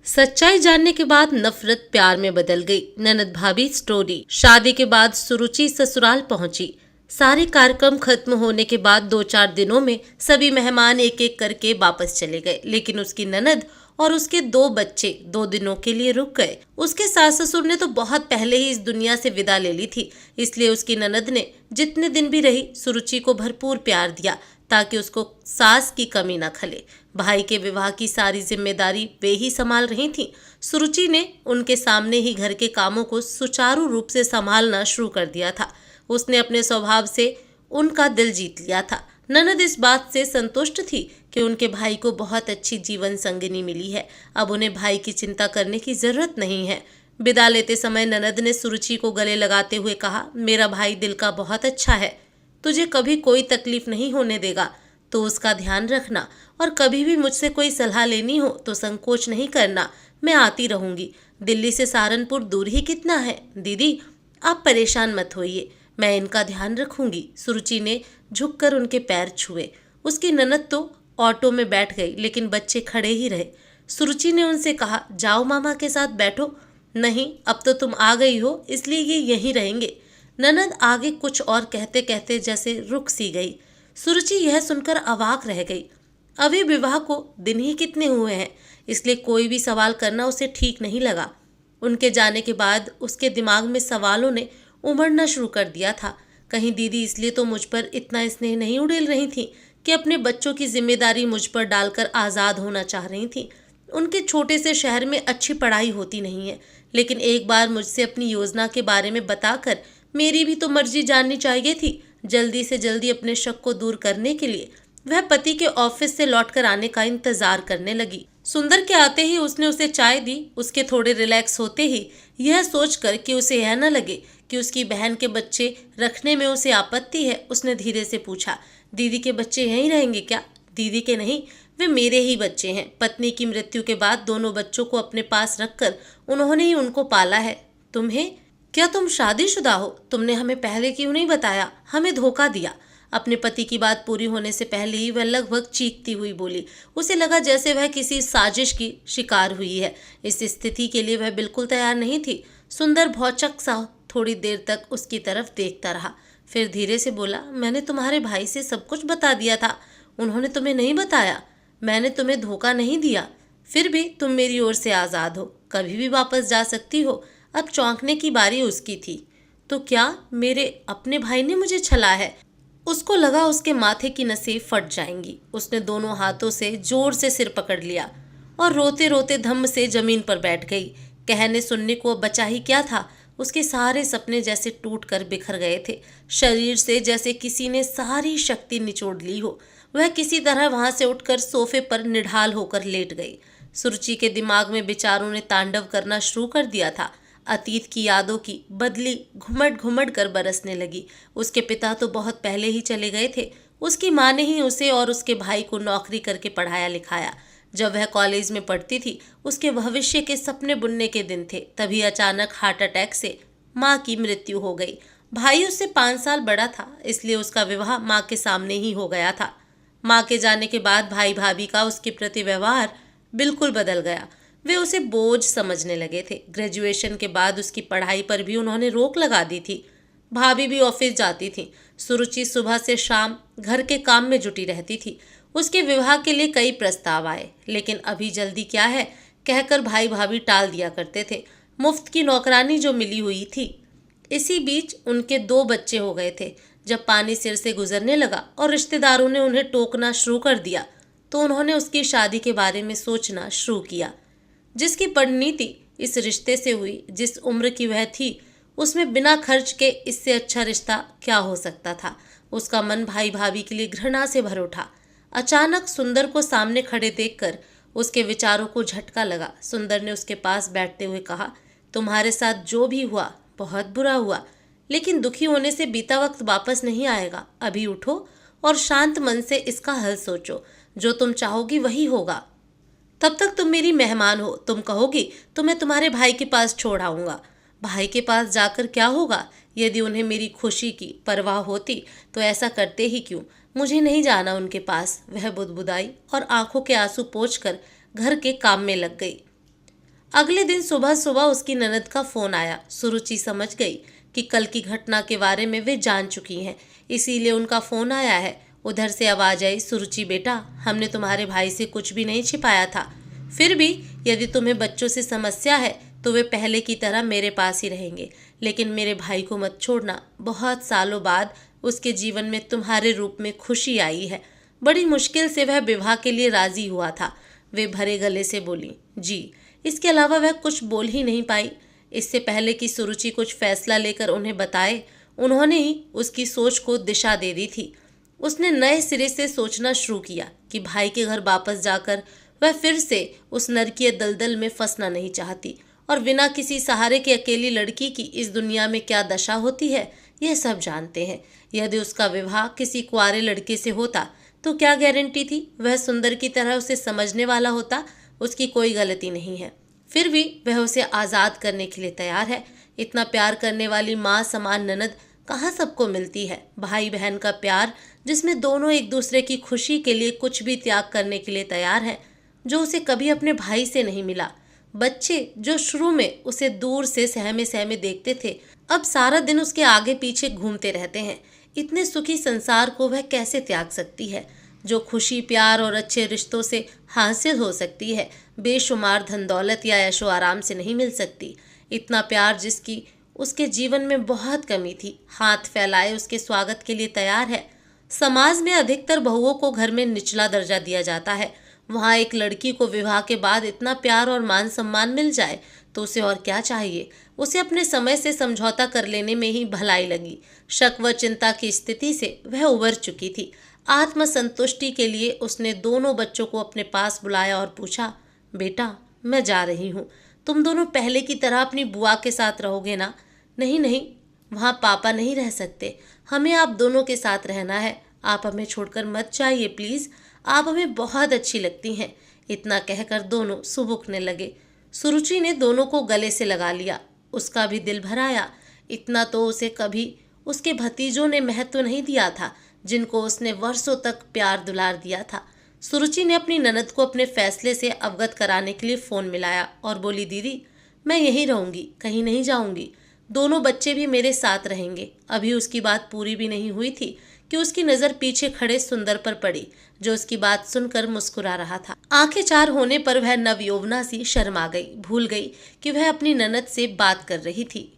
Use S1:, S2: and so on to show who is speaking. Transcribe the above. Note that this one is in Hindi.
S1: सच्चाई जानने के बाद नफरत प्यार में बदल गई। ननद भाभी स्टोरी। शादी के बाद सुरुचि ससुराल पहुंची। सारे कार्यक्रम खत्म होने के बाद 2-4 दिनों में सभी मेहमान एक एक करके वापस चले गए, लेकिन उसकी ननद और उसके 2 बच्चे 2 दिनों के लिए रुक गए। उसके सास ससुर ने तो बहुत पहले ही इस दुनिया से विदा ले ली थी, इसलिए उसकी ननद ने जितने दिन भी रही सुरुचि को भरपूर प्यार दिया ताकि उसको सास की कमी न खले। भाई के विवाह की सारी जिम्मेदारी वे ही संभाल रही थीं। सुरुचि ने उनके सामने ही घर के कामों को सुचारू रूप से संभालना शुरू कर दिया था। उसने अपने स्वभाव से उनका दिल जीत लिया था। ननद इस बात से संतुष्ट थी कि उनके भाई को बहुत अच्छी जीवन संगिनी मिली है। अब उन्हें भाई की चिंता करने की जरूरत नहीं है। विदा लेते समय ननद ने सुरुचि को गले लगाते हुए कहा, मेरा भाई दिल का बहुत अच्छा है, तुझे कभी कोई तकलीफ नहीं होने देगा, तो उसका ध्यान रखना। और कभी भी मुझसे कोई सलाह लेनी हो तो संकोच नहीं करना, मैं आती रहूंगी। दिल्ली से सहारनपुर दूर ही कितना है दीदी, आप परेशान मत होइए, मैं इनका ध्यान रखूंगी। सुरुचि ने झुककर उनके पैर छुए। उसकी ननद तो ऑटो में बैठ गई, लेकिन बच्चे खड़े ही रहे। सुरुचि ने उनसे कहा, जाओ मामा के साथ बैठो। नहीं, अब तो तुम आ गई हो, इसलिए ये यहीं रहेंगे। ननद आगे कुछ और कहते कहते जैसे रुक सी गई। सुरुचि यह सुनकर अवाक रह गई। अभी विवाह को दिन ही कितने हुए हैं, इसलिए कोई भी सवाल करना उसे ठीक नहीं लगा। उनके जाने के बाद उसके दिमाग में सवालों ने उमड़ना शुरू कर दिया था। कहीं दीदी इसलिए तो मुझ पर इतना स्नेह नहीं उड़ेल रही थी कि अपने बच्चों की जिम्मेदारी मुझ पर डालकर आज़ाद होना चाह रही थी। उनके छोटे से शहर में अच्छी पढ़ाई होती नहीं है, लेकिन एक बार मुझसे अपनी योजना के बारे में बताकर मेरी भी तो मर्जी जाननी चाहिए थी। जल्दी से जल्दी अपने शक को दूर करने के लिए वह पति के ऑफिस से लौटकर आने का इंतजार करने लगी। सुंदर के आते ही उसने उसे चाय दी। उसके थोड़े रिलैक्स होते ही यह सोचकर कि उसे यह न लगे कि उसकी बहन के बच्चे रखने में उसे आपत्ति है, उसने धीरे से पूछा, दीदी के बच्चे यहीं रहेंगे क्या? दीदी के नहीं, वे मेरे ही बच्चे हैं। पत्नी की मृत्यु के बाद दोनों बच्चों को अपने पास रखकर उन्होंने ही उनको पाला है। तुम्हें क्या, तुम शादीशुदा हो? तुमने हमें पहले क्यों नहीं बताया? हमें धोखा दिया। अपने पति की बात पूरी होने से पहले ही वह लगभग चीखती हुई बोली। उसे लगा जैसे वह किसी साजिश की शिकार हुई है। इस स्थिति के लिए वह बिल्कुल तैयार नहीं थी। सुंदर भौचक सा थोड़ी देर तक उसकी तरफ देखता रहा, फिर धीरे से बोला, मैंने तुम्हारे भाई से सब कुछ बता दिया था, उन्होंने तुम्हें नहीं बताया? मैंने तुम्हें धोखा नहीं दिया, फिर भी तुम मेरी ओर से आज़ाद हो, कभी भी वापस जा सकती हो। अब चौंकने की बारी उसकी थी। तो क्या मेरे अपने भाई ने मुझे छला है? उसको लगा उसके माथे की नसें फट जाएंगी। उसने दोनों हाथों से जोर से सिर पकड़ लिया और रोते रोते धम्म से जमीन पर बैठ गई। कहने सुनने को अब बचा ही क्या था। उसके सारे सपने जैसे टूट कर बिखर गए थे। शरीर से जैसे किसी ने सारी शक्ति निचोड़ ली हो। वह किसी तरह वहां से उठकर सोफे पर निढाल होकर लेट गई। सुरुचि के दिमाग में विचारों ने तांडव करना शुरू कर दिया था। अतीत की यादों की बदली घुमट घुमट कर बरसने लगी। उसके पिता तो बहुत पहले ही चले गए थे। उसकी माँ ने ही उसे और उसके भाई को नौकरी करके पढ़ाया लिखाया। जब वह कॉलेज में पढ़ती थी, उसके भविष्य के सपने बुनने के दिन थे। तभी अचानक हार्ट अटैक से माँ की मृत्यु हो गई। भाई उससे 5 साल बड़ा था, इसलिए उसका विवाह माँ के सामने ही हो गया था। माँ के जाने के बाद भाई भाभी का उसके प्रति व्यवहार बिल्कुल बदल गया। वे उसे बोझ समझने लगे थे। ग्रेजुएशन के बाद उसकी पढ़ाई पर भी उन्होंने रोक लगा दी थी। भाभी भी ऑफिस जाती थी। सुरुचि सुबह से शाम घर के काम में जुटी रहती थी। उसके विवाह के लिए कई प्रस्ताव आए, लेकिन अभी जल्दी क्या है कहकर भाई भाभी टाल दिया करते थे। मुफ्त की नौकरानी जो मिली हुई थी। इसी बीच उनके 2 बच्चे हो गए थे। जब पानी सिर से गुजरने लगा और रिश्तेदारों ने उन्हें टोकना शुरू कर दिया, तो उन्होंने उसकी शादी के बारे में सोचना शुरू किया। जिसकी परिणति इस रिश्ते से हुई, जिस उम्र की वह थी, उसमें बिना खर्च के इससे अच्छा रिश्ता क्या हो सकता था। उसका मन भाई भाभी के लिए घृणा से भर उठा। अचानक सुंदर को सामने खड़े देखकर उसके विचारों को झटका लगा। सुंदर ने उसके पास बैठते हुए कहा, तुम्हारे साथ जो भी हुआ बहुत बुरा हुआ, लेकिन दुखी होने से बीता वक्त वापस नहीं आएगा। अभी उठो और शांत मन से इसका हल सोचो। जो तुम चाहोगी वही होगा। तब तक तुम मेरी मेहमान हो। तुम कहोगी तो मैं तुम्हारे भाई के पास छोड़ आऊँगा। भाई के पास जाकर क्या होगा? यदि उन्हें मेरी खुशी की परवाह होती तो ऐसा करते ही क्यों? मुझे नहीं जाना उनके पास। वह बुदबुदाई और आंखों के आंसू पोंछकर घर के काम में लग गई। अगले दिन सुबह सुबह उसकी ननद का फोन आया। सुरुचि समझ गई कि कल की घटना के बारे में वे जान चुकी हैं, इसीलिए उनका फोन आया है। उधर से आवाज आई, सुरुचि बेटा, हमने तुम्हारे भाई से कुछ भी नहीं छिपाया था। फिर भी यदि तुम्हें बच्चों से समस्या है तो वे पहले की तरह मेरे पास ही रहेंगे, लेकिन मेरे भाई को मत छोड़ना। बहुत सालों बाद उसके जीवन में तुम्हारे रूप में खुशी आई है। बड़ी मुश्किल से वह विवाह के लिए राजी हुआ था। वे भरे गले से बोली, जी। इसके अलावा वह कुछ बोल ही नहीं पाई। इससे पहले कि सुरुचि कुछ फैसला लेकर उन्हें बताए, उन्होंने ही उसकी सोच को दिशा दे दी थी। उसने नए सिरे से सोचना शुरू किया कि भाई के घर वापस जाकर वह फिर से उस नरकीय दलदल में फंसना नहीं चाहती, और बिना किसी सहारे की अकेली लड़की की इस दुनिया में क्या दशा होती है यह सब जानते हैं। यदि उसका विवाह किसी कुंवारे लड़के से होता तो क्या गारंटी थी वह सुंदर की तरह उसे समझने वाला होता। उसकी कोई गलती नहीं है, फिर भी वह उसे आज़ाद करने के लिए तैयार है। इतना प्यार करने वाली माँ समान ननद कहाँ सबको मिलती है। भाई बहन का प्यार जिसमें दोनों एक दूसरे की खुशी के लिए कुछ भी त्याग करने के लिए तैयार है, जो उसे कभी अपने भाई से नहीं मिला। बच्चे जो शुरू में उसे दूर से सहमे सहमे देखते थे, अब सारा दिन उसके आगे पीछे घूमते रहते हैं। इतने सुखी संसार को वह कैसे त्याग सकती है, जो खुशी प्यार और अच्छे रिश्तों से हासिल हो सकती है, बेशुमार धन दौलत या ऐशो आराम से नहीं मिल सकती। इतना प्यार जिसकी उसके जीवन में बहुत कमी थी, हाथ फैलाए उसके स्वागत के लिए तैयार है। समाज में अधिकतर बहुओं को घर में निचला दर्जा दिया जाता है। वहाँ एक लड़की को विवाह के बाद इतना प्यार और मान सम्मान मिल जाए तो उसे और क्या चाहिए। उसे अपने समय से समझौता कर लेने में ही भलाई लगी। शक व चिंता की स्थिति से वह उबर चुकी थी। आत्मसंतुष्टि के लिए उसने दोनों बच्चों को अपने पास बुलाया और पूछा, बेटा मैं जा रही हूँ, तुम दोनों पहले की तरह अपनी बुआ के साथ रहोगे ना? नहीं नहीं, वहाँ पापा नहीं रह सकते, हमें आप दोनों के साथ रहना है। आप हमें छोड़कर मत जाइए प्लीज़, आप हमें बहुत अच्छी लगती हैं। इतना कहकर दोनों सुबुकने लगे। सुरुचि ने दोनों को गले से लगा लिया। उसका भी दिल भर आया। इतना तो उसे कभी उसके भतीजों ने महत्व नहीं दिया था, जिनको उसने वर्षों तक प्यार दुलार दिया था। सुरुचि ने अपनी ननद को अपने फैसले से अवगत कराने के लिए फ़ोन मिलाया और बोली, दीदी मैं यहीं रहूँगी, कहीं नहीं जाऊँगी, दोनों बच्चे भी मेरे साथ रहेंगे। अभी उसकी बात पूरी भी नहीं हुई थी कि उसकी नज़र पीछे खड़े सुंदर पर पड़ी, जो उसकी बात सुनकर मुस्कुरा रहा था। आंखें चार होने पर वह नवयौवना सी शर्मा गई, भूल गई कि वह अपनी ननद से बात कर रही थी।